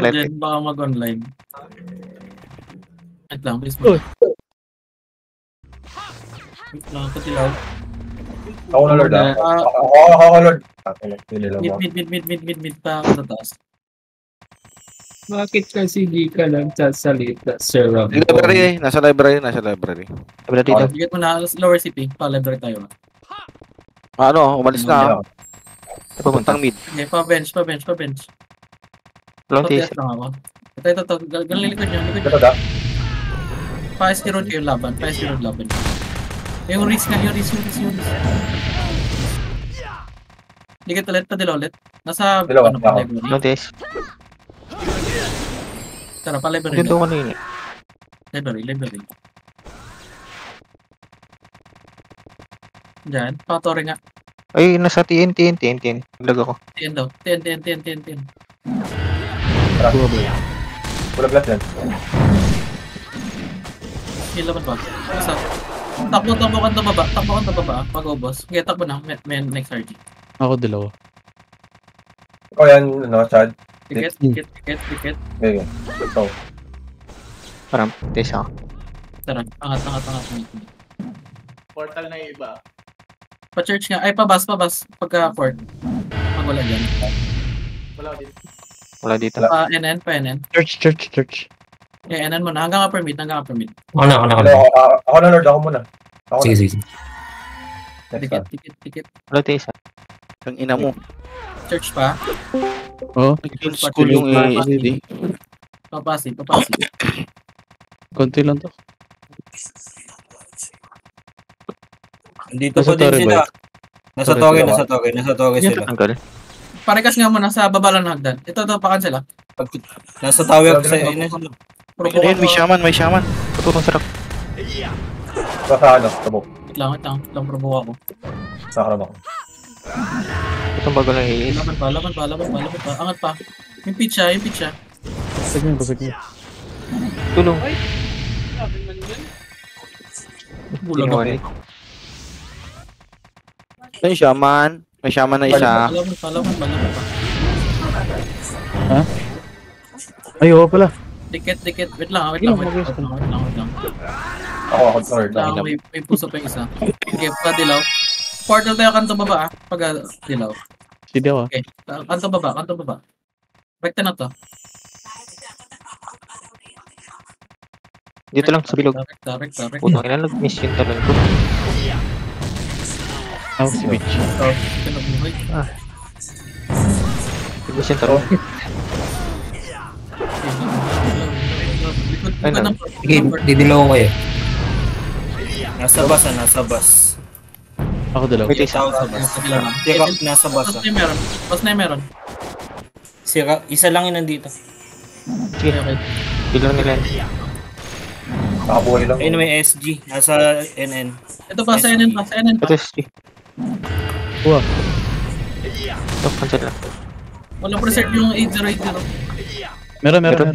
electric. Baka mag-online. Wait lang, please. Uy. Wait lang, katilaw. Ako na Lord ah. Ako Lord. Mid pa ako sa taas. Bakit kasi di ka lang sasalita, Sir Rob? Library eh. Nasa library. Wala dito. Bigyan mo na lower CP. Pa-library tayo. Ano, umalis na. Pupunta. Puntang mid. Okay, pa-bench. Long taser. lang ako. Ito. Galing likod nyo. Ito da. Pa-SK road kayo laban. Yung risk nga. Yung risk. Ligat ulit. Padila ulit. Nasa Dilaw, ano pa library. Long taser. Tara, pa-library. Dito ko na yun eh. Library. Diyan. Patore nga. Ay, nasa TN. Lag ako. TN daw. TN. Wala blast yan. Hilaban ba? Isa. Takbo kan to baba. Pag-ubos. Okay, takbo na. May next RG. Ako dalawa. Ikaw yan, ano, Chad. Ticket. Ganyan. Ito. Parang taser ako. Tara, angat. Portal na yung iba. Pa-church nga. Ay, pabas. Pagka-port. Pag wala dyan. Wala din. Wala dito. Pa-NN. Church. Eh, NN mo na. Hanggang upper mid. Ako na. Ako na Lord, ako muna. Ako na. Sige. Next one. Ticket. Wala taser. Ang ina mo. Church pa. Oh, Nag-kill school yung ASD. Papasi. konti lang to. Dito Nasa pa din torre sila. ba? Nasa toge sila. Tanggal. Parekas nga muna sa baba lang ng hagdan. Ito, pakan sila. Nasa tower sa ina sila. Ayun, may shaman. Tutulong sarap. Ito sa ano, tabok. Wait lang. Provoke ako. Sa karam ako. Itong bago lang iis. Laban pa. Angat pa. Yung pitcha. Basag niya. Tulong. Bulag ako. Tinwari. Ayun, shaman. May shaman na isa. Palaban pa. Ay, oo pala. Ticket. Wait lang. Wait lang. Ako Lord. May puso pa yung isa. Okay, pa-dilaw. Portal tayo kanto baba pag-dilaw. Sige ako. Okay, kanto baba. Rekta na to. Dito lang sa bilog. Rekta. Putang ina, nag-miss yung talon ko. Ako si Mitch. Pinabuhay. Nag-miss yung talon. Ay, na. Sige, didilaw ko eh. Nasa bus. Ako dalawa. May taser. Tao sa bus. Sira, nasa bus. Bas na yung meron. Sira, isa lang yun nandito. Sige, bilang nila yan. Nakabuhay lang. Ayun may SG. Nasa NN. Ito pa, sa NN pa. Ito, sige. Wow. Ito, cancel lang. Walang preserve yung 8080. Meron. Meron.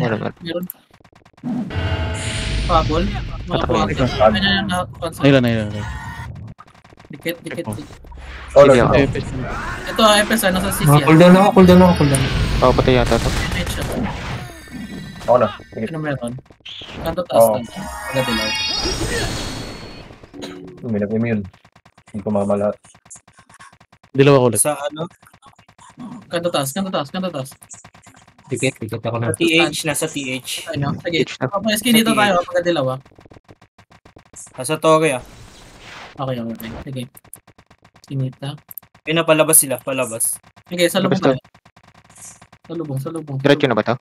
Pabol. Mga Ito. kanya na cancel. Nailan. Dikit. Oh Lord. Sige, ako. Ito, FS, nasa CC. Cooldown ako. Oh, patay yata ito. Ako na. Sige. Ano meron? Kanto taas lang. Pagadilaw. May nag-immune. Hindi ko mamalahat. Dalawa ko ulit. Sa ano? Kanto taas. Ticket ako na. TH. Nasa TH. Ano? Sige. Papayaski dito tayo. Pagadilaw ah. Nasa toge ah. Okay. Sige. Sinita. Ayun na, palabas sila. Palabas. Sige, sa lubong Basta. tayo. Sa lubong. Diretso na ba ito?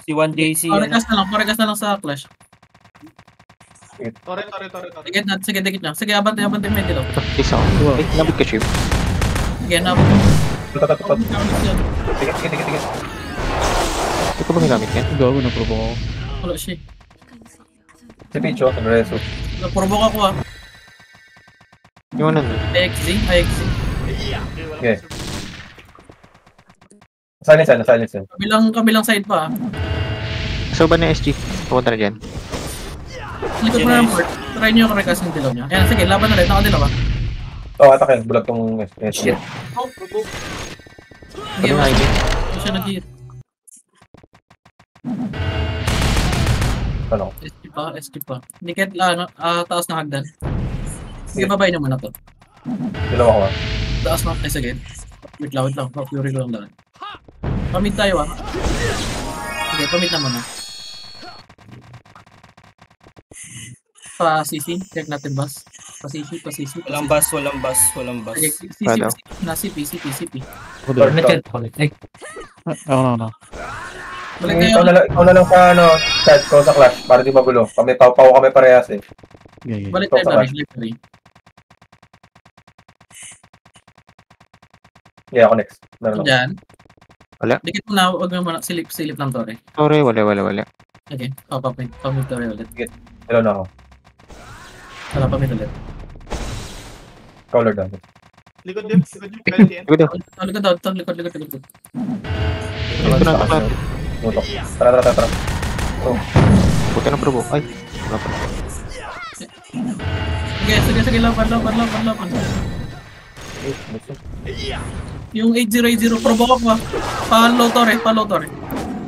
Si 1JC. Parekas na lang sa clash. Tore. Sige, dikit na. Sige, abante may dilaw. Ito, isa ako. Wow. Ay, nabot ka, Chief. Sige, nabot. Tatat. Sige. Ito ko ba nagamit yan? Gago na probo ako. Wala siya. Si Picho, nag-reso. Naprovoke ako ah. Yung ano nun? IXZ. Okay. Silence yan. Kabilang side pa ah. So ba na SG? Pupunta na dyan. Likod mo na ng port. Try nyo yung rekas ng dilaw niya. Ayan, sige, laban na rin. Nakadilaw ah. Oh, atakin. Bulag tong SG. Sige, Ano nga, ID? hindi siya nag-hit. Ano? SG pa. Hindi kahit taas na hagdan. Sige, babay naman na to. Dilaw ako ah. Taas na, sige. Wait lang. Fury ko lang daan. Pamit tayo ah. Sige, pamit naman na. Pa-CC, check natin bus. Pa-CC. Walang bus, walang bus, walang bus. Sige, CC, Ano? na CP. Ako dalawa. Ay, Ako na. balik kayo. Ikaw na lang sa chat ko sa clash para di magulo. Kami pau kami parehas eh. Okay. Balik tayo na rin. Yeah, ako next. Meron ako. Diyan. Wala. Dikit mo na, huwag mo muna, silip lang to rin. Sorry, wala. Okay, pamit to rin ulit. Dilaw na ako. Wala pamit ulit. Ikaw Lord David. Likod din. Kaya din. Likod daw. Likod. Ito na, ito na. Tutok. Tara. Buti na probo. Ay, wala pa. Sige, laban. Yung 8080, provoke mo. Pa-low to rin.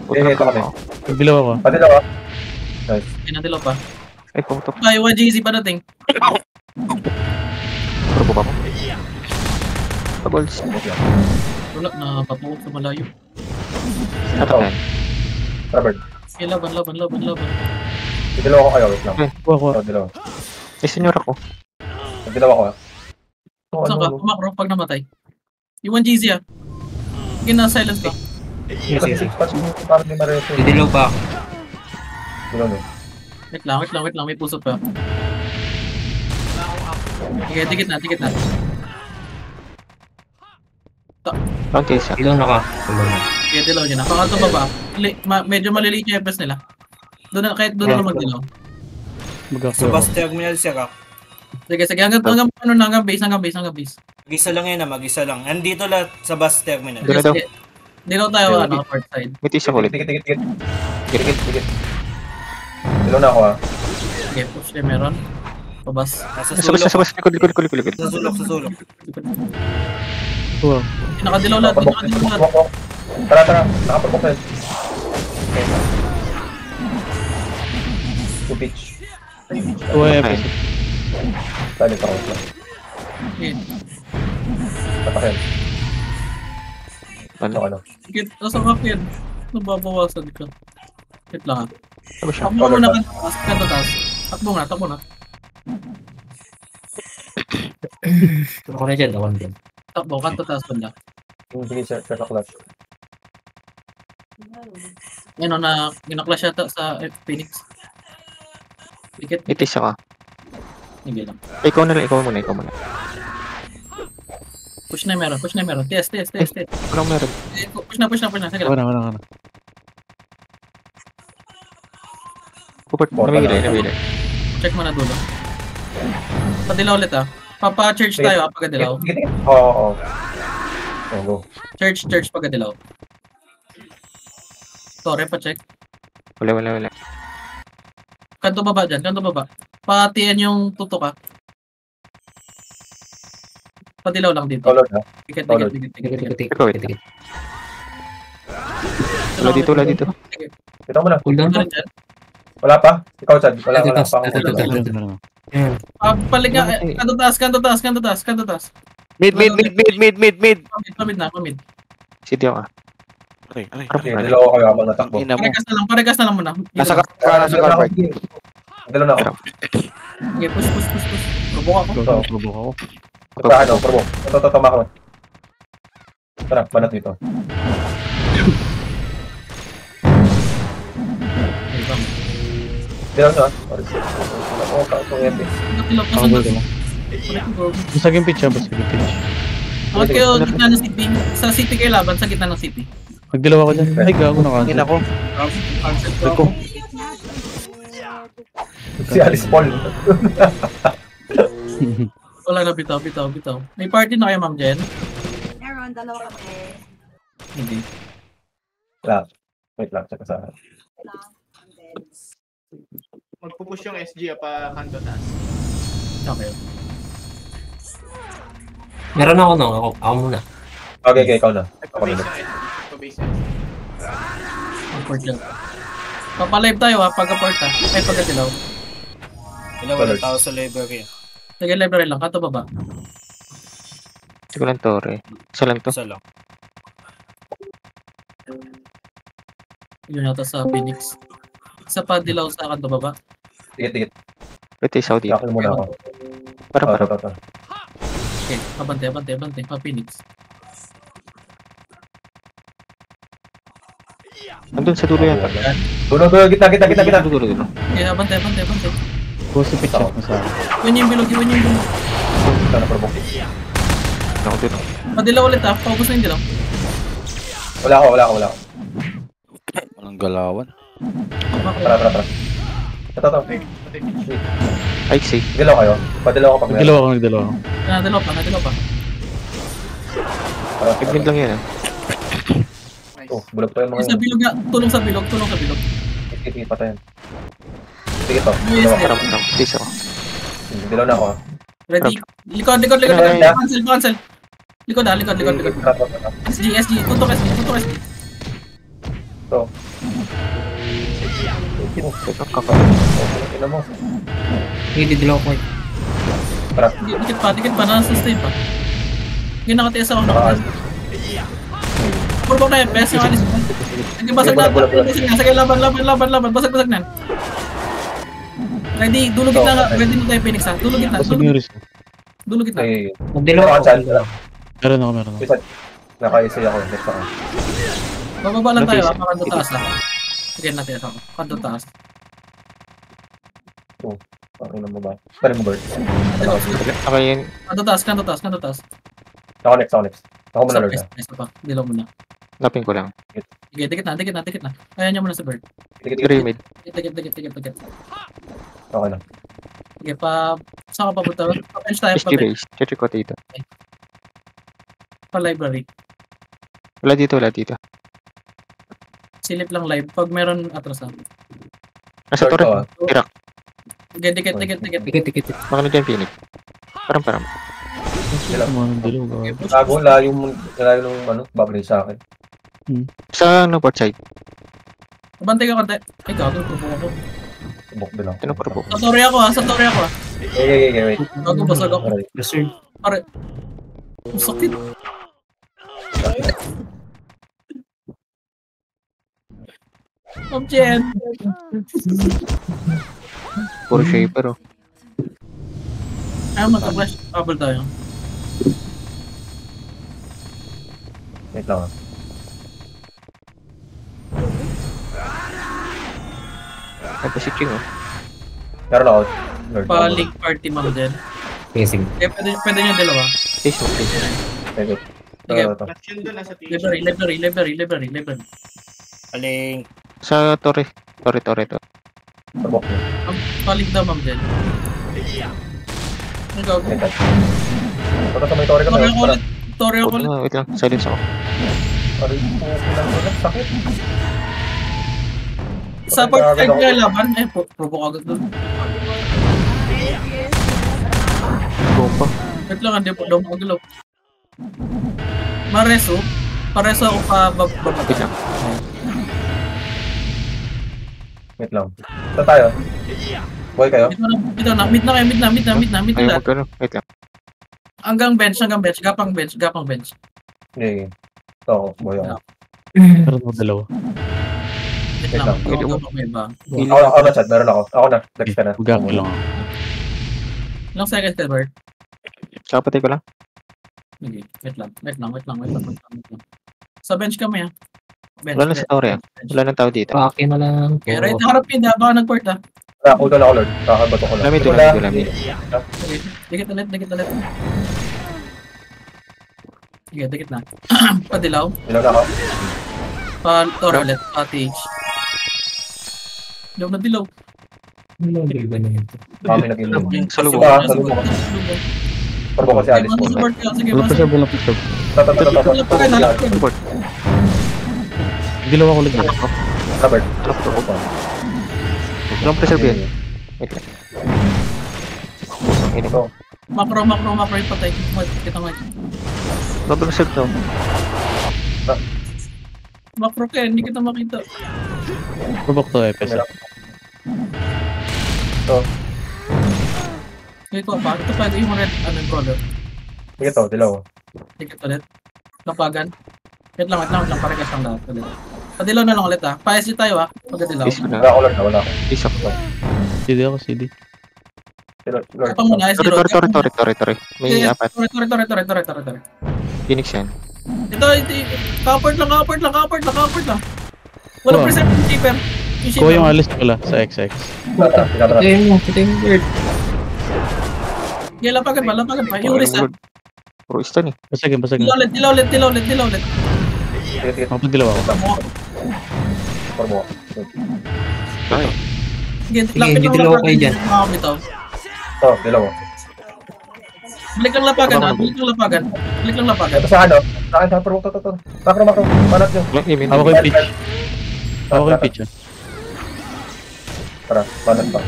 Buti na ito kami. probo. Nagdilaw ako. Dilaw ah. Nice. Pinadilo pa. Ay, pumutok. Kaya 1GC pa dating. Probo pa mo. Pagols. Wala, napapukot sa malayo. Natakan. Robert. Sige, laban. Dilaw ako kayo. Wait lang. Ako. Dilaw. Eh, senyor ako. Dilaw ako ah. Saan ka? Pumakro pag namatay. Yung 1GC ah. Sige na, silence ka. Sige. Parang di mareso. Didilaw pa. Dilaw no. Wait lang, may puso pa. Sige, tikit na. Round case siya. Dilaw na ka. Sige, dilaw niya na. Pangato baba. Medyo maliliit yung FPS nila. Kahit doon na magdilaw. Sa bus terminal siya ka. Sige, hanggang base. Mag-isa lang yan mag-isa lang. Andito lahat sa bus terminal. Dilaw daw. Dilaw tayo, port side. Mitis siya ulit. Tikit. Dilaw na ako ah. Okay, push na meron. Pabas. Nasa Sa bus. Likod. Sa sulok. Wow. Nakadilaw lahat. Tara. Nakapagpok na. To pitch. Tuwa Talit ako. Okay. Tapakin. Ano? Sige, nasa kapit. Nababawasan ka. Wait lang ah. Ano siya? Takbo muna kanto taas. Takbo na. Ako na dyan. Takbo, kanto taas banda. Hindi siya sa clutch. Yan o, ginaklash yata sa Phoenix. Dikit, Mitis siya ka. hindi lang. Ikaw muna. Push na meron. Test. Walang meron. Push na. Sige lang. Wala. Pupert, nabigilay. Check mo na dulo. Padilaw ulit ah. Papa-church tayo pagkadilaw. Oo. Go. Church pagkadilaw. Torre pa check. Wala. Kanto baba dyan. Patian yung tutok ah. Padilaw lang dito. Color ha. Dikit. Ikaw, wait. Wala dito. Ito mo na. Ano rin dyan? Wala pa? Ikaw, Chad. Wala pa. Paliga. Kanto taas. Mid. Pamid na. City ako. Aray. Okay, dilaw ako kayo habang natakbo. Ina mo. Parekas na lang muna. Nasa car. Dilaw na ako. Okay, push. Robok ako. Provoke ako. Ito, probo. Ito, tama ko. Tara, banat dito. Okay, bang. Dilaw na. Oo, itong epic. Ako dalawa. Basagin pitch. Bakit kayo gitna ng city? Sa city kayo laban, sa gitna ng city. Nagdilaw ako dyan. Ay, gago na Ina ko. Cancel ko. Si Alice Paul. Wala na, bitaw. May party na kayo, Ma'am Jen? Meron, dalawa kami. Hindi. Wait lang, check sa akin. Magpupush yung SG pa kanto taas. Okay. Meron ako ako muna. Okay, ikaw na. Ako Pabase na. yung SG. Pabase yung SG. Ang port dyan. Papalive tayo ha, pagka-port ha. Ay, pagka-dilaw. Wala, walang tao sa library. Sige, library lang. Kato baba. Hindi ko lang tore. Isa lang to. Isa lang. Yun yata sa Phoenix. Isa pa dilaw sa kanto baba. Tigit. Pwede isa dito. Yakil muna ako. Para. Ito. Okay, abante. Pa Phoenix. Nandun sa dulo yan. Dulo, kita. Dulo. Okay, abante. Boss, pitch up mo sa akin. Iwan yung bilog. Ito na provoke. Ako dito. Padilaw ulit ha, paubos na yung dilaw. Wala ako. Walang galawan. Tara. Ito. Ay, see. Dilaw kayo. Padilaw ako pag meron. Nagdalawa ako. Nadilaw pa. Pigment lang yan. Oh, bulag pa yung mga Yung sa bilog ha, tulong sa bilog. Tigit, patayin. Sige to. Yes, Dilaw Para ako. please ako. Dilaw na ako. Ready? Likod. Ay. Cancel. Likod. Tara. SG. Tutok SG. Ito. Teka, kakabit. Tingnan mo. Hindi dilaw ko. Tara. Dikit pa, nasa-sustain pa. Hindi nakatiis ako. Puro na yung PS yung alis. Sige, basag na. Sige, laban. Basag na. Ready, dulugit na. Ready na tayo Phoenix ha. Dulugit na. Boss, yung risk. Dulugit na. Ay, Magdilaw ako. cancel. Meron ako. Nakaisay ako. Next ako. Bababa lang tayo ha. Kanto taas ha. Sige natin ako. Kanto taas. Pakinggan mo ba? Pari mo, Bert. Okay yun. Kanto taas. Ako next. Ako muna, Lord. Nice pa. Dilaw muna. Napin ko lang. Sige, dikit na. Kaya niya muna sa bird. Grimid. Dikit. Okay lang. Sige, saan ka papunta? Pa-bench tayo, SG base. Check ko dito. pa-library. Wala dito. Silip lang live. Pag meron atras na. Nasa Lord, torre. Tirak. Sige, dikit. Baka na dyan, Phoenix. Parang. Sila. Mga dilaw. gawa. Gago, layo nung babalik sa akin. Sa port side. Bantay ka konti. Ay, gago. Provoke ako. Buk din ako. Ano provoke? Sa torre ako ha. Okay, wait. Gago, basag ako. Alright. Pare. Ang sakit. Objen. Puro shaper, oh. Ayaw magka-flash. Bubble tayo. Wait lang ah. Ay, position, oh. Meron ako. Lord. Pa-link party ma'am din. Pacing. Eh, pwede nyo dalawa. Face. Wait. Okay. Ito. Plus yun doon, nasa team. Library. Aling, Sa torre. Torre. Pabok niya. Pa-link daw ma'am din. Ang gago. Wait. Ito sa may torre ka Torre ba? ako ulit. Torre ako ulit. Wait lang. Silence ako. Aray po, pinag-ulit. Sakit. Sa pag-type nga laban, provoke agad doon. Bomba. Wait lang, hindi po daw magalaw. Mareso. Pareso ako pa bababa. Wait lang. Wait lang. Ito tayo. Boy kayo? Ito na. Mid na kayo. Mid na. Ayaw magkano. Wait lang. Hanggang bench. Gapang bench. Hindi. Ito, boy ako. Meron ako dalawa. Wait Wait lang. lang. Gapang may ba? Ako na, chat. Meron ako. Ako na. Next ka na. Gago lang ako. Ilang seconds ka, Bert? Kapatay ko lang. Sige. Wait lang. Sa bench kami ha. Bench. Wala na sa torre, ah. Wala nang tao dito. Okay, right. Harap yun ha. Baka nag-port ha. Hold on ako, Lord. Kakabato ko lang. Lamid. Sige. Dikit ulit. Sige, dikit na. Padilaw. Ilang na ako? Pa-torre ulit. Pa-TH. Dilaw. Kami nag-inom. Sa lubong. Salubong. Parbo ko si Alice po. Sige, Walang basta. push up. Report. Dilaw ako ulit. Robert. Walang preserve yan. Wait lang. Ini ko. Macro yung patay. Kita mo. Bubble serve to. Macro ka, hindi kita makita. Provoke to Epes. Ito. Ito pa. Ito pa. Yung red, color. Sige to, dilaw. Ticket ulit. Lapagan. Wait lang. Parekas lang lahat ulit. Padilaw na lang ulit ha. Pa-SG tayo ha. Pagkadilaw. Base ko na. Wala ko lang, wala ko. Base ako. CD ako, CD. Lord. Ito muna. Tore. May apat. Tore. Phoenix yan. Ito. Cowport lang. Walang Oh. perception shaper. Kuha yung alis pala sa XX. Tinatrap. Yeah, lapagan pa. Yung wrist ha. Puro stun eh. Basagin. Dilaw ulit. Sige. Mapagdilaw ako. Formo. Sige, lapit lang dilaw kayo dyan. Bitaw. Ito, dilaw. Balik lang lapagan ha. Balik lang lapagan. Ito sa ano? Sa akin, sa provoke to. Macro. Banat nyo. Wala, Imin. Hawak ko yung pitch. Tara, banat pa.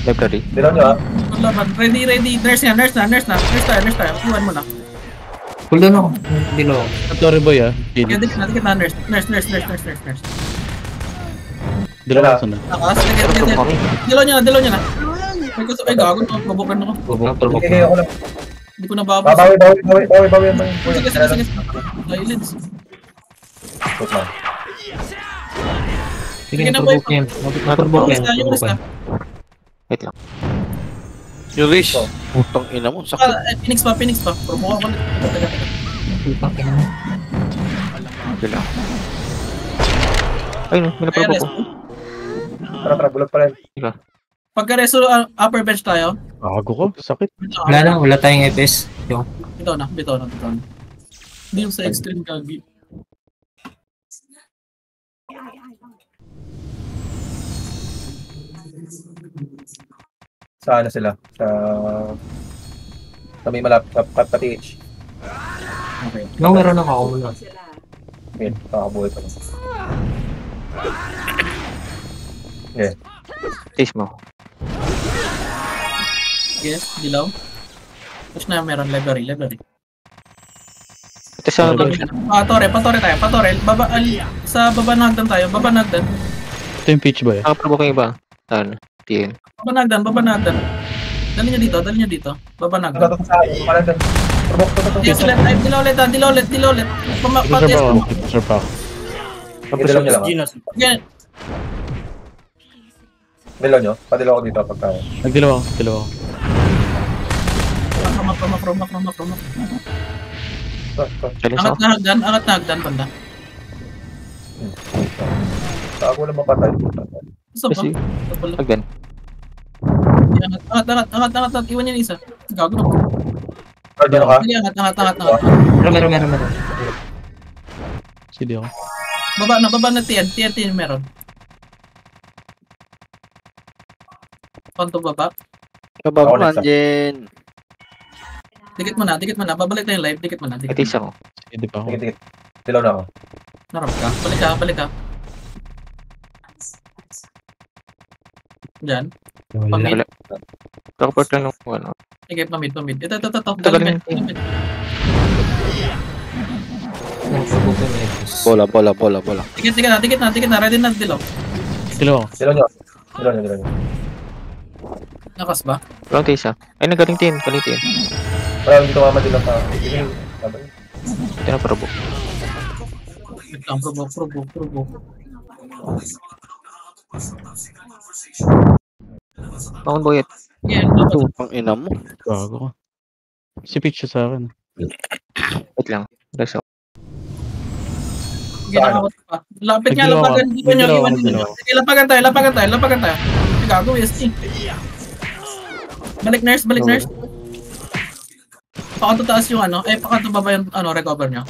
Library. Dilaw nyo ha. Laban. Ready. Nurse tayo. Iwan mo na. Pulo na ako. Dilaw. Sorry boy ah. Kaya Phoenix. dikit na nurse. Dilaw ako sunod. Takas. Turbo kami. Dilaw nyo na. Ay, gago. Mabukan ako. Sige, ako lang. Hindi ko nababas. Bawi yan. Sige. Silence. Good man. Sige, Sige na, provoke boy. yan. Provoke yan. Yung wrist na. Wait lang. Yung race. Putang ina mo. Sakit. Phoenix pa. Promoke ako ulit. Okay lang. Ay, no. May naprobo ko. Tara, bulag pa rin. Pagka-reso, upper bench tayo. Gago ko. Sakit. Wala tayong FS. Yung Bitaw na. Hindi yung sa extreme kagi. Sa ano sila? Sa may malapit, pati-H. Okay. no, meron ako muna. Wait, nakakabuhay pa lang. Okay. Taste mo. Yes, dilaw. Tapos na meron library. Ito sa Patore tayo. Sa baba na hagdan tayo. Ito yung pitch boy ah. nakaprobo ko yung iba. Ano? TN. Baba na hagdan. Dali niyo dito. Baba na hagdan. Ito sa akin, kumalan doon. Provoke to. Yes, dilaw ulit. Reserve pa ako. Dilaw nyo lang. Genos. Again. Dilaw nyo? Padilaw ko dito pagka. Nagdilaw ako. Promak. Ito. Challenge ako. Angat na hagdan, banda. Saan ko lang mapatay? Gusto ba? Kasi, again. Angat. Iwan niya yung isa. Gago na. Lord, ano ka? Sige, angat. Meron. CD ako. Baba na TN meron. Konto baba. Kababa Ako next, nandiyan. Dikit mo na. Babalik na yung live. Dikit mo na. May taste ako. CD pa ako. Sige. Dilaw na ako. Narap ka. Balik ka. Diyan. Wala. Kakaport lang ng ano. Sige, pamid. Ito. Tagalin. Provoke yung FS. Bola. Dikit na. Ready na dilaw. Dilaw ako. Dilaw nyo. Nakas ba? Walang taste ah. Ay, nagaling tin. Wala, hindi tumama din lang sa akin. Sige. Ito na probo. Wait lang, provoke. Bangon boyet. Yan, Putang ina mo. Gago ko. Si pitch siya sa akin. Wait lang. Rest ako. ginakawat pa. Lapit nga, Nagdilaw lapagan. ka. Iwan nyo. Nagdilaw. Sige, lapagan tayo. Gago, ST. Balik nurse. Pakanto taas yung pakanto baba yung recover nyo.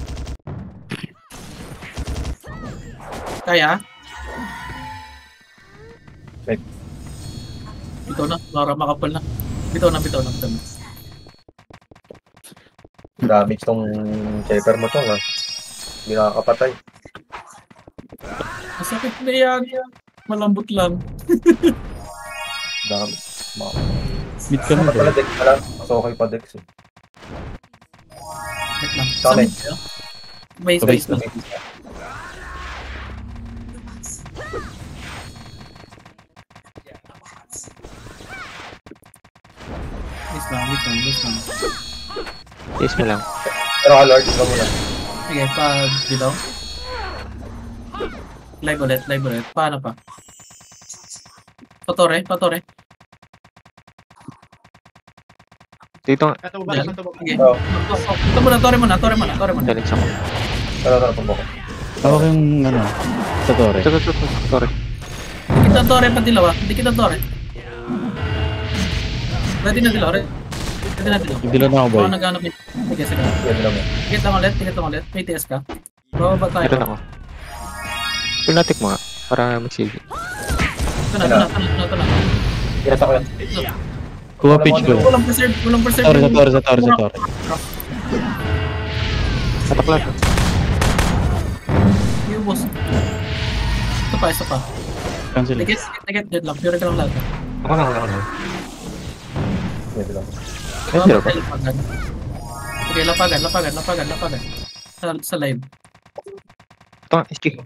Kaya? Right. Bitaw na, Laura makapal na. Bitaw na. Damage tong shaper mo tong ha. Hindi nakakapatay. Masakit na yan. Malambot lang. Damage. Mid ka na Dapat bro. pala dex pa lang. Mas okay pa dex eh. Wait lang. Dami. Base. Base na. Miss lang. Taste mo lang. Pero ka, Lord. Ikaw muna. Sige, dilaw. Live ulit. Paano pa? Patore. Dito, Katubag, Yan. katubag. Sige. Oo. Ito muna, tore muna. challenge ako. Tara, tumbok ko. Ako yung ano, sa tore. Ito. Sorry. Hindi kita tore pa dilaw ah. Hindi kita tore. Ready na dilaw. Dilo na ako, boy. Baka naghanap yun. Sige. Yan lang yan. Tikit lang ulit. May TS ka. Bababa tayo. Meron ako. Pinatik mo nga. Para mag-save. Ito na. Pinasa ko yan. Kuha pitch ko. Walang preserve. Sa tore. Kataklat. Yung boss. Isa pa. Cancel. Tikit. Dead lang. Pure ka lang lahat. Ako na. Yan lang. Ay, zero pa. Lapagan. Sige, lapagan. Sa live. Ito nga, SG.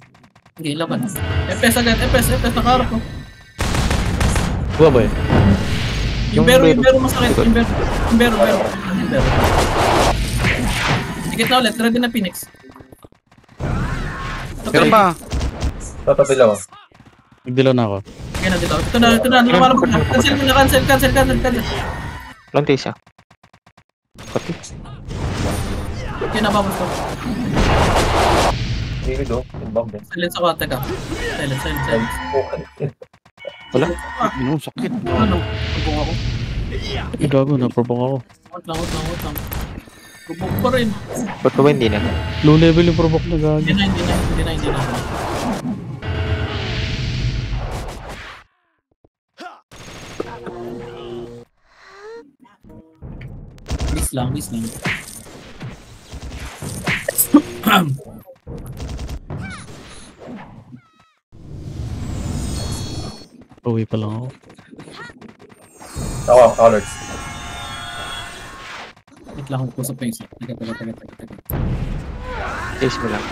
Sige, laban. FPS agad. FPS. Nakaharap ko. Kuha, boy. Yung bero masakit. Yung bero. Tikit na ulit. Ready na Phoenix. Pero pa. Tatabilaw. Nagdilo na ako. Sige na dito. Ito na. Lumalabas na. Cancel. Long taste ah. Pati. Sige na, babos ko. Hindi do. Yung bomb din. Silence ako. Teka. Silence. Wala. Ano, sakit. Ano? Tubong ako. Ay, gago, naprovoke ako. Wait lang. Tubong pa rin. Ba't pa ba hindi na? Low level yung provoke na gago. Hindi na. Miss lang. Uwi pa lang ako. Ako, Lord. Wait lang, kusap pa yung isa. Teka. Taste mo lang.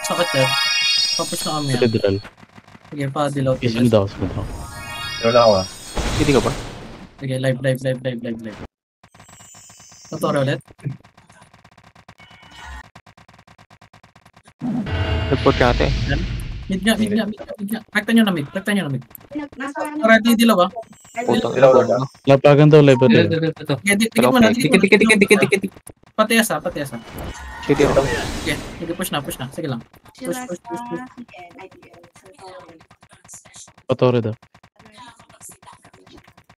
Sakit yan. Papush na kami yan. Federal. Sige, pa-dilaw. Isang daw, smooth ako. Pero na ako ah. Hindi ka ba? Sige, live. Tutorial ulit. Nagport ka ate. Mid nga. Rekta nyo na mid. Ready dilaw ah. Putang Dilaw, ina. Lord. Lapagan daw, live Dito. daw. Sige, dikit mo na. Dikit. Patias ah. Shitty ako. Sige, push na. Sige lang. Push. Patore daw.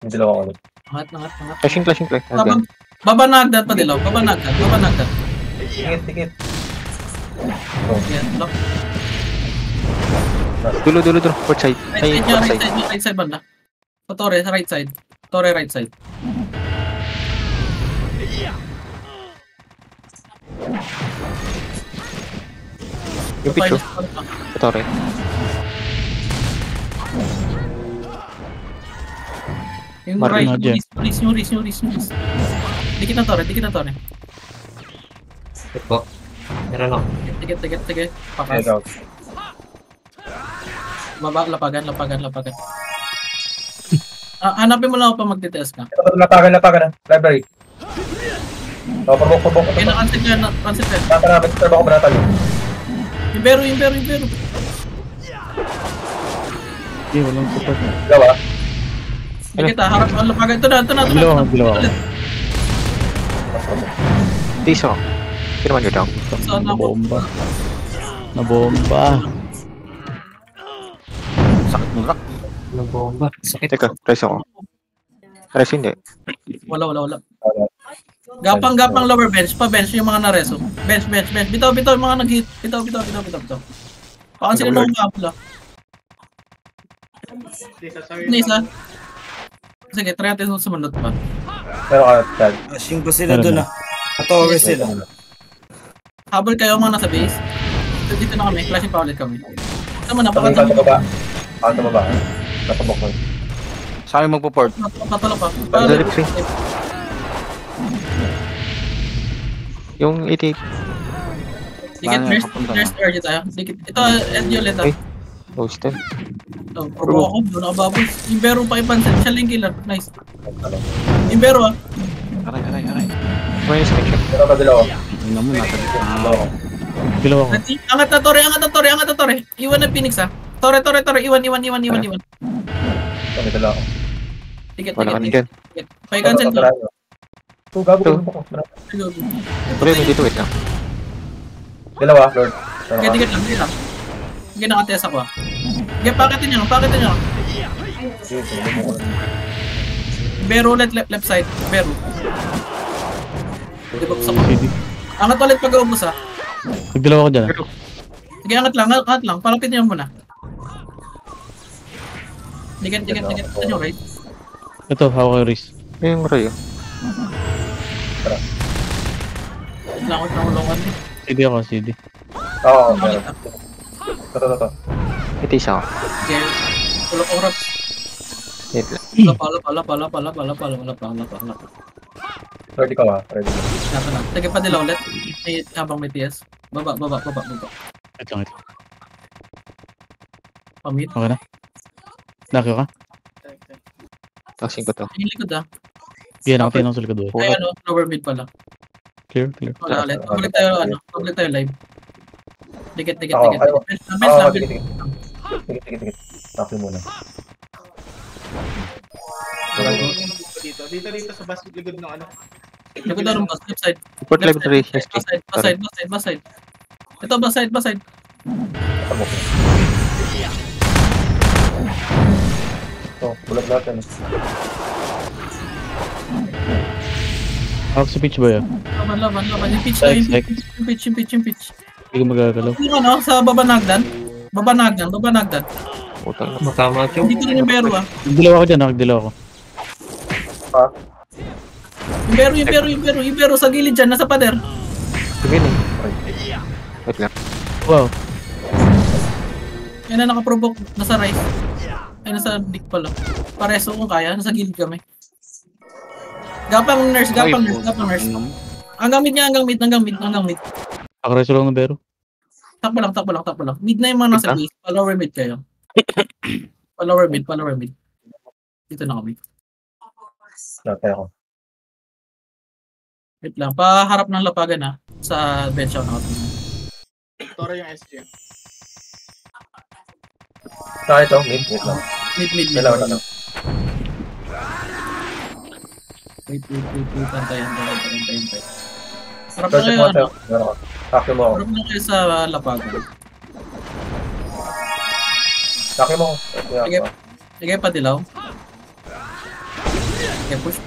Hindi lang ako ulit. Angat. Flashing play. Baba na agad pa dilaw. Baba na agad. Tikit. Yan, lock. Dulo. Port side. Ay, port side. Right side banda. Tore, right side. Tore, right side. Yung picture. Patore. Yung Martin right, Nadia. Nuris. Dikit na tore. Ito. Meron ako. Sige. Pakas. Ikaw. Baba, lapagan. Hanapin mo lang ako pa magtitest ka. Lapagan na. Library. Pabok. Okay, na-cancel ka. Tara, mag-serve ako banatan. Yung bero. Hindi, walang support. Ikaw ah. Dikit harap ang lapagan. Ito na. Dilo ako. Taste ako. Hindi naman yun down. Saan ako? Nabomba. Sakit ng rock. Walang bomba. Sakit. Teka, res ako. Res hindi. Wala. Gapang lower bench. Pa-bench yung mga nareso. Bench. Bitaw yung mga nag-hit. Bitaw. Pakan sila nung kapula. Isa. Sige, try natin sumunod pa. Pero ka, Chad. Ashing pa sila dun ah. Atore sila. Habol kayo mga nasa base. Dito na kami. Flashing pa ulit kami. Tama na. Pakanta sa baba. Napabok mo. Sa akin magpo-port. Patalo pa. Direct free. Yung itik. Dikit Ano, first, papunta first RG tayo. Dikit. Ito, LG ulit ah. Ay. Ghosted. Ito, provoke ako, doon ako babos. Imbero pa ipansin, siya lang killer. Nice. Imbero ah. Aray. Minus connection. Pero ka dilaw. Tingnan mo natin. Bilaw ako. Angat na Tore. Iwan na Phoenix ah. Tore. Iwan. Kami dilaw. Dikit. Wala kami dyan. Paikansin to. Gago Ito. ko. Tuloy mo dito, wait lang. Dalawa, Lord. Dikit lang. Sige, nakatest ako ah. Sige, pakitin nyo. Bero ulit, left side. Bero. Dibok sa ko. CD. Angat ulit pag-uubos ah. Nagdilaw ako dyan. Sige, angat lang. Palapit nyo muna. Dikit. Ito nyo, right? Ito, hawak ko Riz. Yung Ray. Langot na ulungan eh. CD ako, CD. Oo, meron. Ito. Ito isa ako. Sige, tulog ko rap. Wait lang. Pala. Ready ka ba? Ready. Nasa na. Sige pa nila ulit. Habang may PS. Baba. Wait lang. Pamit. Okay na? Nakyo ka? Taxing ko to. Yung likod ah. Yan, nakatingin ako sa likod. Ay ano, lower mid pala. Clear. Wala ulit. Public tayo live. Dikit. Oo, ayaw. Bench Oo, namin. Tigit. Tapos muna. Dito sa bus likod ng ano. Likod na rin ba? Left side. Report library. Bus side. Ito, bus side. Tabok. Ito, bulag natin. Hawak sa pitch ba yan? Laban. Yung pitch. Hindi ko magagalaw. Yung ano, sa babanagdan. Utang na. Matama ito. Dito rin yung Bero ah. Nagdilaw ako dyan, nagdilaw ako. Yung Bero sa gilid dyan, nasa pader. Sige na. Wait lang. Wow. Yan na nakaprovoke, nasa right. Ay, nasa dick pala. Pareso kung kaya, nasa gilid kami. Gapang nurse. Hanggang mid. Akareso lang ng Bero. Takbo lang. Mid na yung mga nasa base. Pa-lower mid kayo. Pa-lower mid. Dito na kami. Natay ako. Wait lang. Paharap ng lapagan ha. Sa bench ako nakatulog. Toro yung SG. Saka ito, mid lang. Mid. Dalawa na lang. Wait. Pantayan. Harap na First kayo, mo, ano? meron ka. Taki mo ako. Harap na kayo sa lapagan. Taki mo. Sige, padilaw. Okay, push.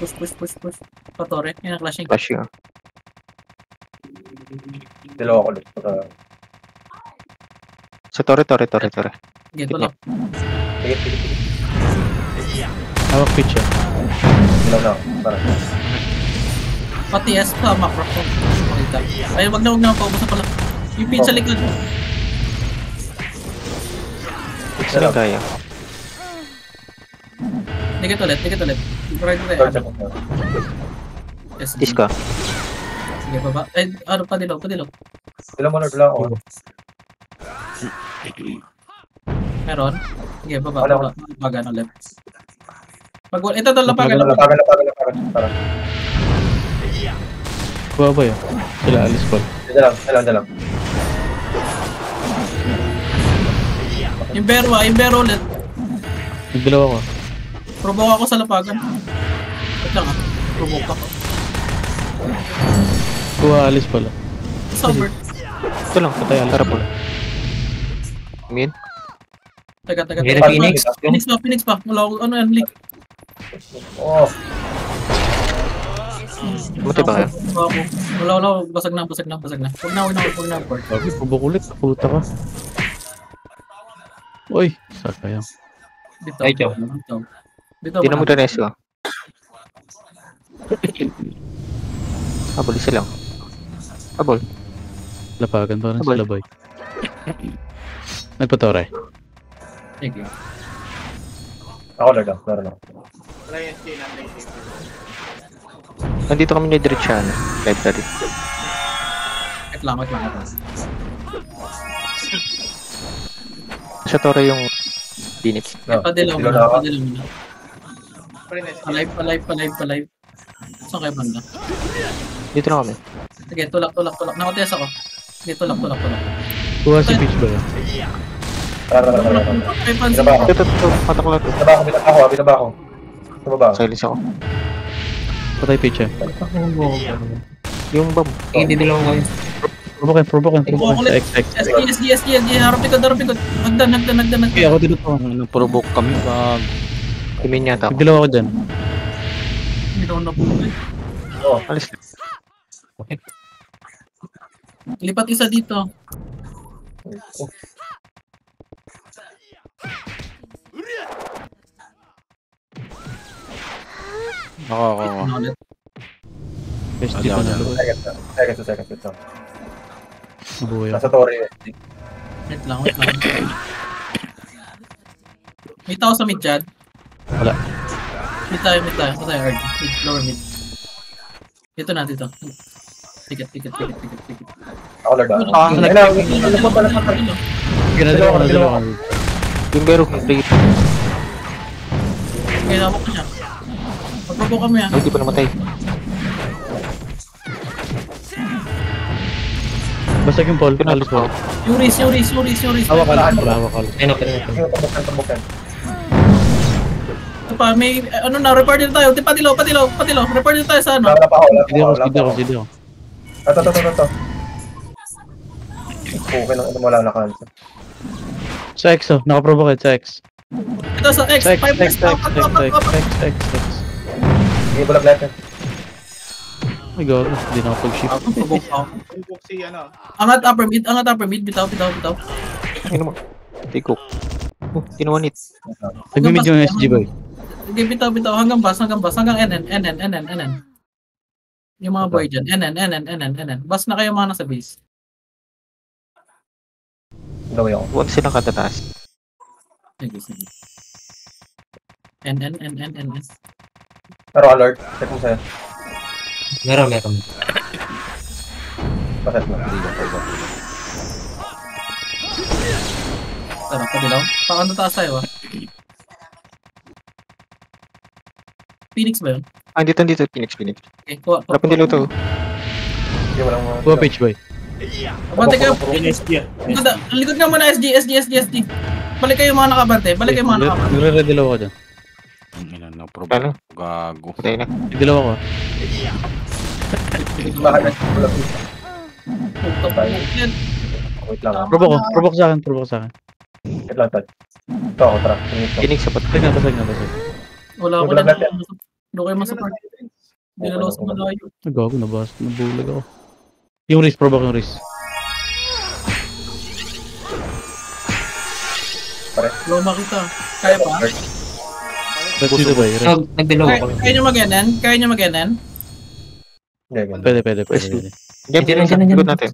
Patore, yun ang clashing. Flash yun. Dalawa ko ulit. Sa Tore. Gito lang. Tigit. Hawak pitch ah. Dilaw na ako. Para. Pati S pa, macro ko. Makita. Ay, wag na paubos na pala. Yung pin sa likod. Isa lang kaya. Dikit ulit. Right. Third second. SG. Iska. Sige, baba. Ay, ano, padilaw. Dilaw mo, Lord. Dilaw ako. Meron. Sige, baba. Wala. Bagan ulit. Ito to, lapagan. Lapagan. Para. Kuha ba yun? Sila alis pa. Dalang. Yung Bero ulit. Nagdilaw ako. Provoke ako sa lapagan. Wait lang ah. Provoke ako. Kuha alis pala. Summer. Ito lang. Patay alis. Tara po. Min. Taga. Hindi na Phoenix. Pa. Wala ako, ano yan, leak. Oh, Buti ba kayo? Wala. Basag na. Huwag na. Sabi, pabok ulit. Puta ka. Uy, sakayang. Dito. Ay, Joe. Hindi na magdanes ko. Abol, isa lang. Abol. Lapagan pa rin Abol. sila boy. Nagpatore. Sige. ako Lord lang. Meron ako. Wala yung SG natin. Nandito kami ni Diretsyano. Library. Wait lang. Sa Tora yung Phoenix. No. Padilaw mo Dilaw na, ako. padilaw mo na. Pre na SG. Palive. Saan kayo banda? Dito na kami. Sige, tulak. Nakatest ako. Sige, tulak. Kuha si Peach ba yun? Tara. May pansin. Binaba ako. Ito. Patak lang ito. Binaba ako. Tumaba ako. Silence ako. Patay Peach eh. Yung bomb. Hindi dalawa ko yun. Provokin. Sa X. SG. Harap likod. Nagdan. Okay, ako dito to. Nag-provoke kami pag Imin yata ako. Nagdalawa ko dyan. Hindi na ako nabuhay. Alis. Lipat isa dito. ako. Ulit. SG pa na luwa. Second. Nabuhay ako. Nasa Tori. Wait lang. May tao sa mid chat. Wala. Mid tayo, RG. Lower mid. Dito na, dito. Ticket. Ako Lord. Lapot pala. Ginadalawa ko. Yung Bero. Frigate. Kaya naman ko siya. Pagpapok kami ah. Ay, di pa namatay. Basta yung Paul, alis po. Yuris. Hawak ka lang. Ayun, okay. Tumbukan. Ito pa, may, ano na, report din tayo. Patilaw. Report din tayo sa ano. Wala pa ako. Hindi ako. Ito. Okay lang, wala na cancel. Sa X oh, nakaprovoke sa X. Ito sa X. Sa X. 5 minutes pa. Hindi bulag lahat yan. Oh my god, hindi na ako pag-shift. Pabok ako. Bubuk si ano. Angat upper mid. Bitaw. Ano mo? Tikok. Kinuwanit. Nag-mid yung SG boy. Sige, bitaw. Hanggang bus. Hanggang NN. Yung mga boy dyan. NN. Bus na kayo mga nasa base. Gawin ako. Huwag silang katataas. Sige. NN. Pero alert. Check mo sa'yo. Meron. Paset na. Tara, padilaw. Paano taas tayo ah? Phoenix ba yun? Dito. Phoenix. Okay, kuha. Harapin dilo to. Hindi walang mga... Kuha Peach boy. Abante kayo. SG ah. Likod nga muna SG. Balik kayo mga nakabante. Nagre-red dalawa ko dyan. Ano? provoke. Gago. Patay na. Nagdalawa ko. Bakit na? Wait lang. Provoke sa akin. Wait lang, Tad. Ito ako, tara. Phoenix sa Basag na. Wala ako Wala na. natin. Doon kayo masapart. Dinalaw sa malayo. Nagago, nabulag ako. Yung wrist, provoke yung wrist. Loma kita. Kaya pa? Red dito boy, red. Nagdalawa ko. Kaya nyo mag-NN? Pwede. Game likod natin.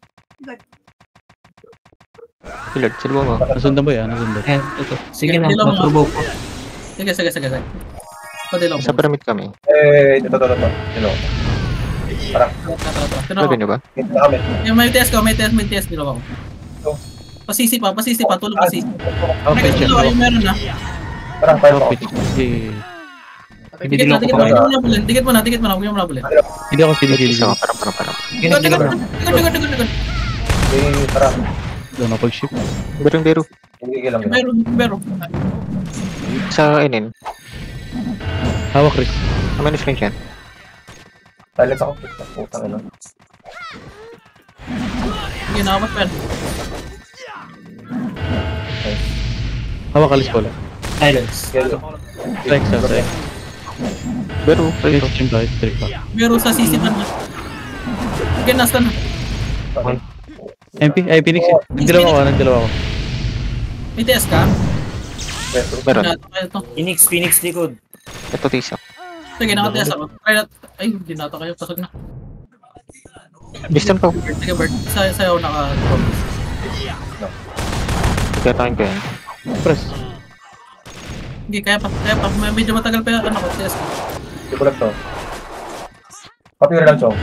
Hillard, sa luwa mo. Nasundan boy, nasundan. Ayan, ito. Sige na, Dilaw mo. mag-provoke ko. Sige. Padilaw mo. Sa pyramid kami. Ito. Hello. Tara. Sabi niyo ba? Ito na kami. May test dilaw ako. Pasisi pa, tulog pasisi. Oh, Peach yan. Yung meron na. Tara, tayo Oh, pa. Peach. Sige. Hindi dalawa ko pa. Dikit mo na, huwag mo nabulin. Hindi ako CD. Isa ka, parang. Likod. Tara. Doon ako pag-shift. Bero. Hindi lang. Pero. Sa NN. Hawak Chris. Ano strength yan? Silence ako. Putang ina. Ginawat pa yan. Hawak alis pala. Silence. Sa X. Bero, Yes, stream tayo. Trick pa. Pero sa sisipan na. Sige, nasta na. MP, ay Phoenix. Nagdalawa ko. May test ka? Meron. Nato kayo to. Phoenix likod. Ito tisa. Sige, nakatest ako. Ay, hindi nato kayo. Pasag na. Distant pa. Sige, Bert. Sayaw naka-promise. Katakin ko yan. Press. Hindi, kaya pa. Medyo matagal pa yung test ko. Hindi bulag to. Copy lang, Chong.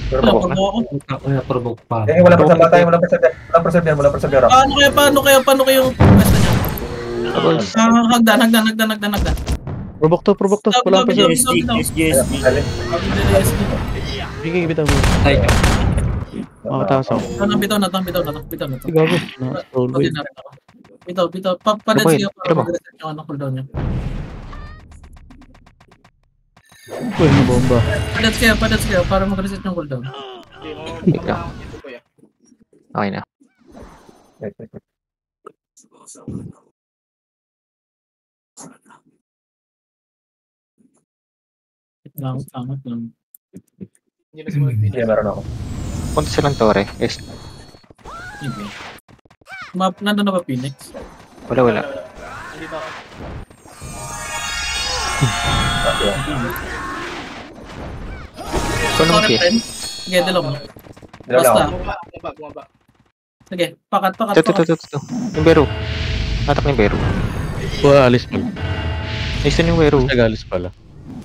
Pero Wala, provoke na. provoke ako. Provoke pa. Wala perseverance tayo, walang perseverance, walang perseverance. Paano kayo yung pwesto niya? Hagdan. Provoke to. Wala pa siya. SG. Sige, bitaw mo. Ay, Makataas ako. Bitaw na to. Ay, gago. Na-roll Pwede wave. na rin ako. Bitaw. Pa-dance Ano kayo ba para yun? mag-reset yung cooldown niya. Uy, na bomba. Pa-dance kayo para mag-reset yung cooldown. Hindi mo Wait lang. dito, kuya. Okay na. Wait. Langot lang. Hindi na simulat Hindi, meron ako. Punta silang Torre. Yes. Sige. Nandun na ba Phoenix? Wala. Hindi na ako. So, ano Sorry, mo, friend. Sige, dalaw mo. Dalaw Basta. ako. Bumaba. Sige, pakat. Ito. Yung Bero. Atak ni Bero. Wala, alis pala. Nice na yung Bero. Nag-alis pala.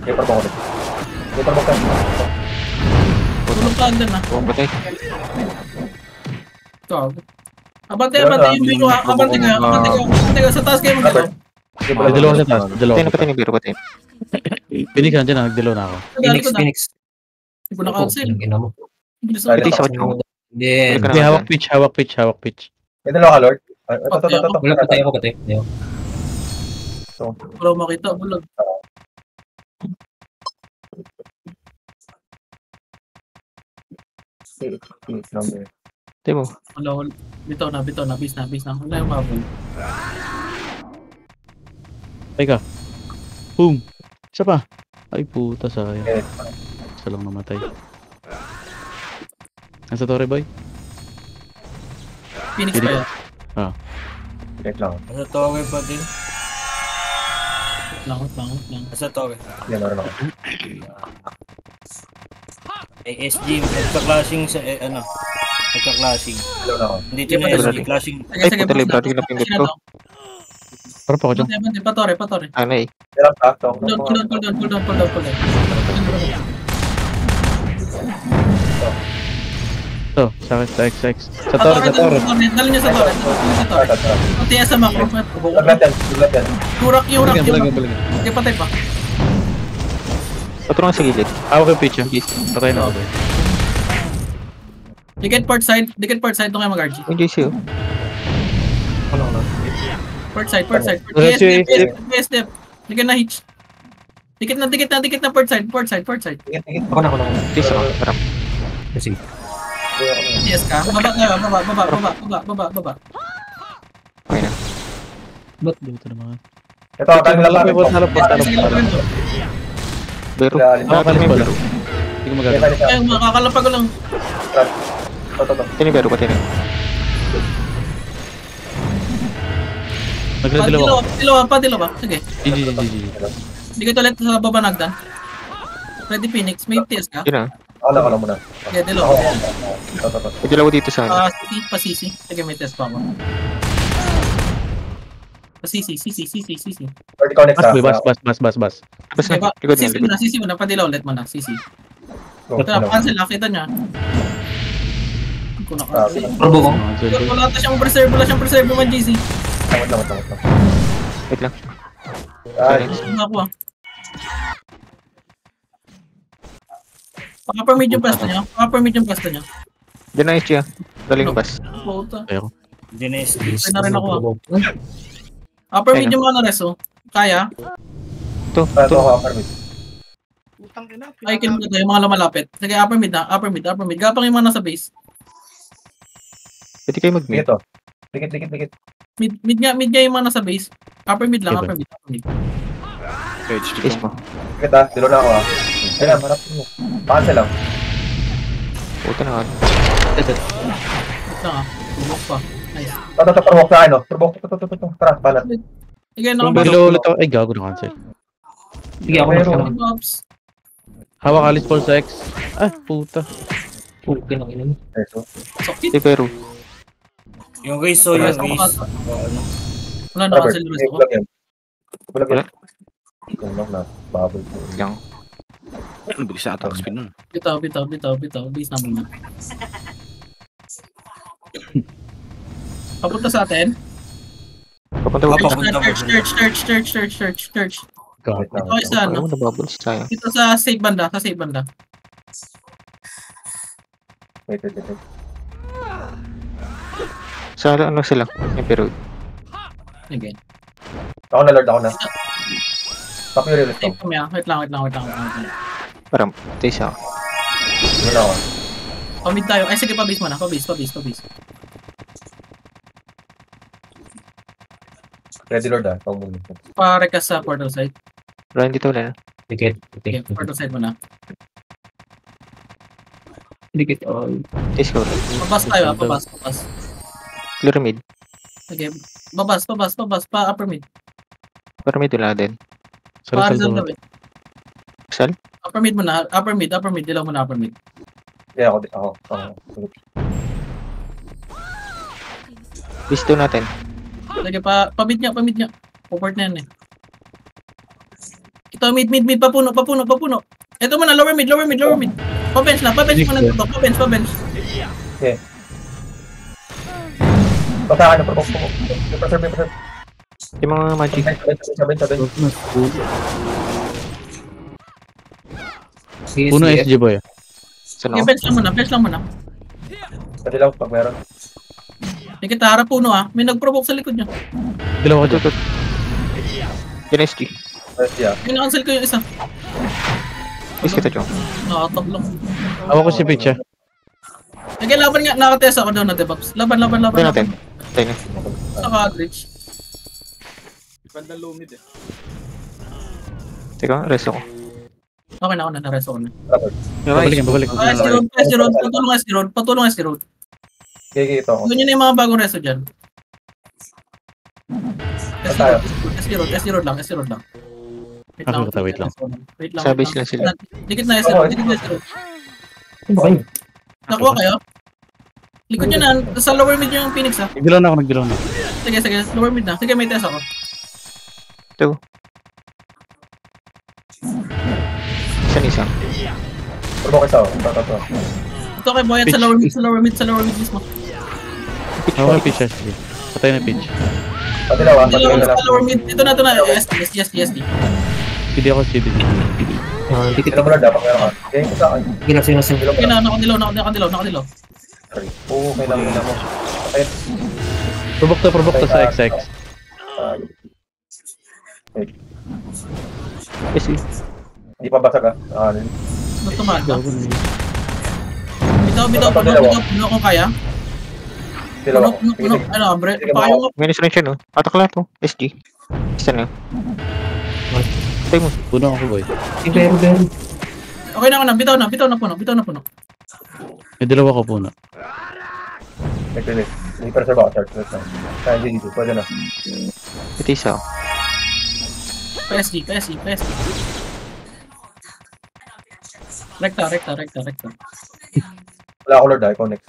May provoke ulit. May provoke tayo. Tulog ka agad na. Buong patay. Abante yung biro ha. Abante ka. Sa taas kayo mag-dalaw. May dalawa sa taas. Dalawa. Patay ni Bero. Phoenix, nandiyan na. Nagdalaw na ako. Phoenix. Hindi ko na-cancel. Ang ina mo. Bilis Ay, na. Patay sa kanya. Hindi. Balik ka na May nga hawak dyan. pitch. May dalawa ka, Lord. Ito. Wala patay ako. Hindi. Wala makita. Bulag. Di mo. Wala. Bitaw na. Bis na. Wala yung mabul. Teka. Boom. Isa pa. Ay, puta, sayang. Okay. Isa lang namatay. Nasa Torre, boy? Phoenix pa yan. Wait lang. Nasa Torre pa din. Langot. Nasa Torre. Hindi, meron ako. SG, nagka-clashing sa, nagka-clashing. Dalawa ako. Hindi ito na SG, clashing. Ay, puta, library na pinit ko. Para pa ako dyan. Bante, patore. Ano eh. Meron ka. Ito. Cooldown. Ito, sa X. Sa Torre. Dali niya sa torre. Pati sa macro. Laglat yan. Yurak. Balikan. Okay, patay pa. Patulungan sa gilid. Hawak yung pitch, Patay na ako, boy. Dikit port side. Ito kayo mag-RG. Yung JC oh. Port side. Step. Dikit na hitch. Dikit na port side. Tingit. Ako na. JC oh. Parang. Sige. TS ka. Baba kayo. Baba. Okay na. Ba't dito naman? Ito, tayo nila pa. Talapos. Bero. Nakakalis pala. Hindi ko magagawa. Ay, makakalapag ko lang. Ito. Patay ni Bero. Patay na. Nagre-dalaw ako. Padilaw ba? Sige. GG. Dikit ulit sa baba nagdan. Ready Phoenix. May TS ka? Yun na. Ako lang muna. Sige, dilaw. Ito. May dalawa dito sa ano. Pasisi. Sige, may test pa ako. Pasisi. Or connect Bas, sa. boy. Bas. Bas Okay, na. Likod niya. Sisi mo na. Padilaw ulit mo na. Sisi. Ito, cancel. Nakita niya. Hindi ko na-cancel. Provoke ako. Wala siyang preserve man, GC. Tawad. Wait lang. Ay, Ano ako ah. Paka-permit yung pasta niya. Diyan na HG ah. Daling bus. Puta. Hindi na SG. Pwede na rin ako ah. Permit yung mga nareso. Kaya. Ito. ako, permit. Putang ina. Ay, kill mo na yung mga lumalapit. Sige, upper mid. Gapang yung mga nasa base. Pwede kayo mag-mid. Dikit. Dikit. Mid nga yung mga nasa base. Upper mid lang, Okay, upper mid. Ace mo. Dikit dilo na ako Kaya, marap mo. Cancel lang. Puta na nga. Wait lang ah. Tumok pa. Nice. Ito, provoke na ano. Provoke. Ito. Tara, balat. Sige, Kung nakapasok. below ulit ako. Ay, gago na cancel. Sige, ako na. Pops. Hawak alis Paul sa X. Ah, puta. Okay lang ina mo. Eso. Sakit. Si Pero. Yung race, so yung Ako race. ka. Wala na cancel yung rest ako. Bulag yan. Bulag na. Bubble. Lang. Ang bilis sa attack speed nun. Bitaw. Base na muna. Papunta sa atin. Papunta ko. Church. Wait lang. Okay, sa ano? Ano nabubbles tayo? Dito sa safe banda. Wait. Sa ano sila? Yung pero Sige. Ako na, Lord. Ako na. Stop yung release ko. Safe kami ah. Wait lang. parang taste ako. Yun ako. Pamid tayo. Ay, sige, pabase mo na. Pabase. Ready, Lord, ah. Pag muna. Pa-recast sa portal side. Ryan dito wala na. Dikit. Okay, portal side mo na. Dikit all. Taste ko. Pabas tayo ah. Pabas. Clear mid. Okay. Babas. Pa upper mid. Para mid wala din. Pa Salsal Rizal daw. daw eh. Sal? Upper mid mo na. Upper mid. Dilaw mo na upper mid. Yeah, ako. Bisto natin. Sige, pamid niya. Puport na yan eh. Ito, mid. Papuno. Ito mo na, lower mid. Pa-bench mo na ito. Pa-bench. Basta ano, provoke. Preserve. Yung mga magic. Sabi. Puno SG boy. Saan Okay, ako? bench lang mo na. Pwede lang pag meron. Sige, harap puno ah. May nag-provoke sa likod niya. Dalawa ko Ito. Yan SG. Yeah. Pina-cancel ko yung isa. Please kita chong. Nakatap lang. Awa ko si Peach ah. Sige, laban nga. Nakatest ako daw na debuffs. Laban. Tayo natin. Tayo na. Sa ka-glitch. Bandang low mid eh. Teka, rest ako. Okay na, nareso ko na. Babalik. Ah, si Rod. Patulong si Rod. Okay, ito ako. Yun yung mga bagong reso dyan. S Road lang. Wait lang. Wait Sabis lang sila. Dikit na S Road. Ano ba kayo? Nakuha kayo? Likod nyo na. Sa lower mid yung Phoenix ah. Nagdilaw na ako. Sige. Lower mid na. Sige, may test ako. Isa. Provoke isa ako. Ito. Ito kay Boyat sa lower mid mismo. Awa ko Peach SG. Patay na Peach. Patilaw. Sa lower mid. Ito na. Yes. Hindi ako CBD. Dikit Ito mo lang dapat meron ka. Okay, sa akin. Gila sino. Okay na, nakadilaw. Sorry. Oo, kailangan mo. Okay. Provoke to sa XX. SG. Hindi pa basag ah. Tumaga. Bitaw, puno kung kaya. Tilaw ako. Puno. Ano, Ambre? Payo mo. Minus rin siya no. Atak lahat to. SG. Isa na. Tayo mo. Puno ako boy. Pero. Okay na ako na. Bitaw na puno. May dalawa ko puno. Nag-release. Hindi preserve ako. Start. Kaya hindi dito. Pwede na. Ito isa. PSG. Rekta. Wala ako, Lord, ah. Ikaw next.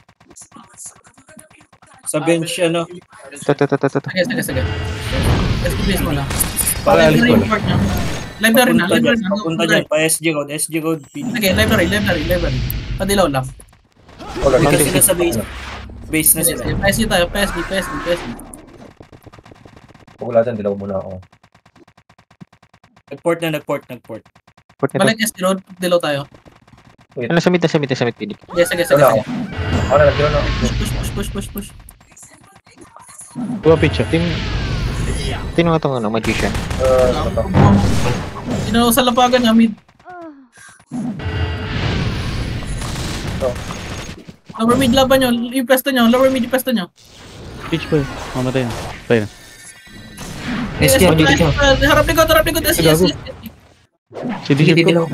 Sa bench, ano? Ito. Sige. Base mo na. Para alis ko lang. Library na. Papunta dyan. Pa SG code. Sige, library. Padilaw lang. Oh, Lord, Hindi next. kasi sa base. Base na sila. PSG tayo. PSG. Kung wala dyan, dilaw muna ako. Nagport. Port nito. Balik SG Road. Dilaw tayo. Ano sa mid pinig. Sige. Wala ako. Ako na, nagdilaw na. Push. Kuha Peach ah. Tino nga itong magician. Ito. Tinanong sa lapagan nga mid. Lower mid laban nyo. Yung pesta nyo. Peach boy. Mamatay na. Patay na. SG ako dikit siya. Harap likod. Yes. CD Dikit ko. lang.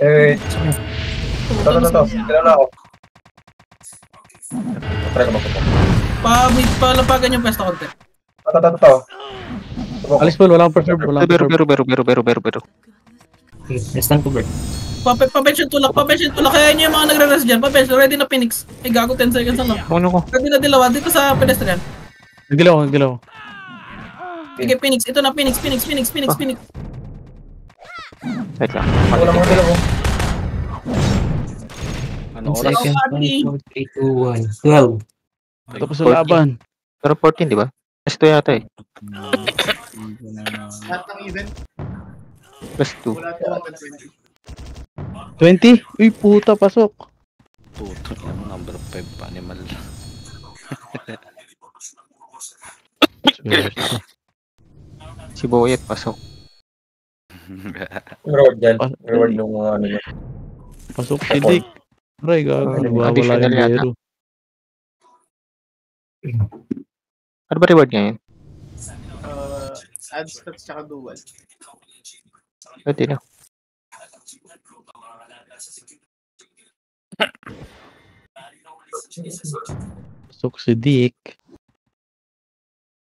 Ito. Dilaw na ako. Try ko magpupo. Palapagan yung pesta konti. Ito. Alis po. Wala akong preserve. Pero. Restan ko bro. Pa-bench yung tulak. Kaya nyo yung mga nagre-rest dyan. Pa-bench. Ready na Phoenix. Ay, gago 10 seconds lang. Ano ko? Ready na dilawan. Dito sa pedestrian. Nagdilaw. Sige, Phoenix. Ito na, Phoenix. Wait lang. Wala mga dilaw ko. Ano 1 oras? second. Party. 5, 4, 3, 2, 1. 12. Tapos sa laban. Pero 14, di ba? Plus 2 yata eh. Lahat ng event, Plus 2. wala to hanggang 20. 20? Uy, puta, pasok. Puto yung number 5 pa animal. Si Boyet pasok. Reward yan. Ah, Reward nung mga ano yun. Pasok si Dick. Aray, gago. Nawawala additional yung yata. bero. Ano ba reward ngayon? Add stats tsaka dual. Pwede na. Pasok si Dick.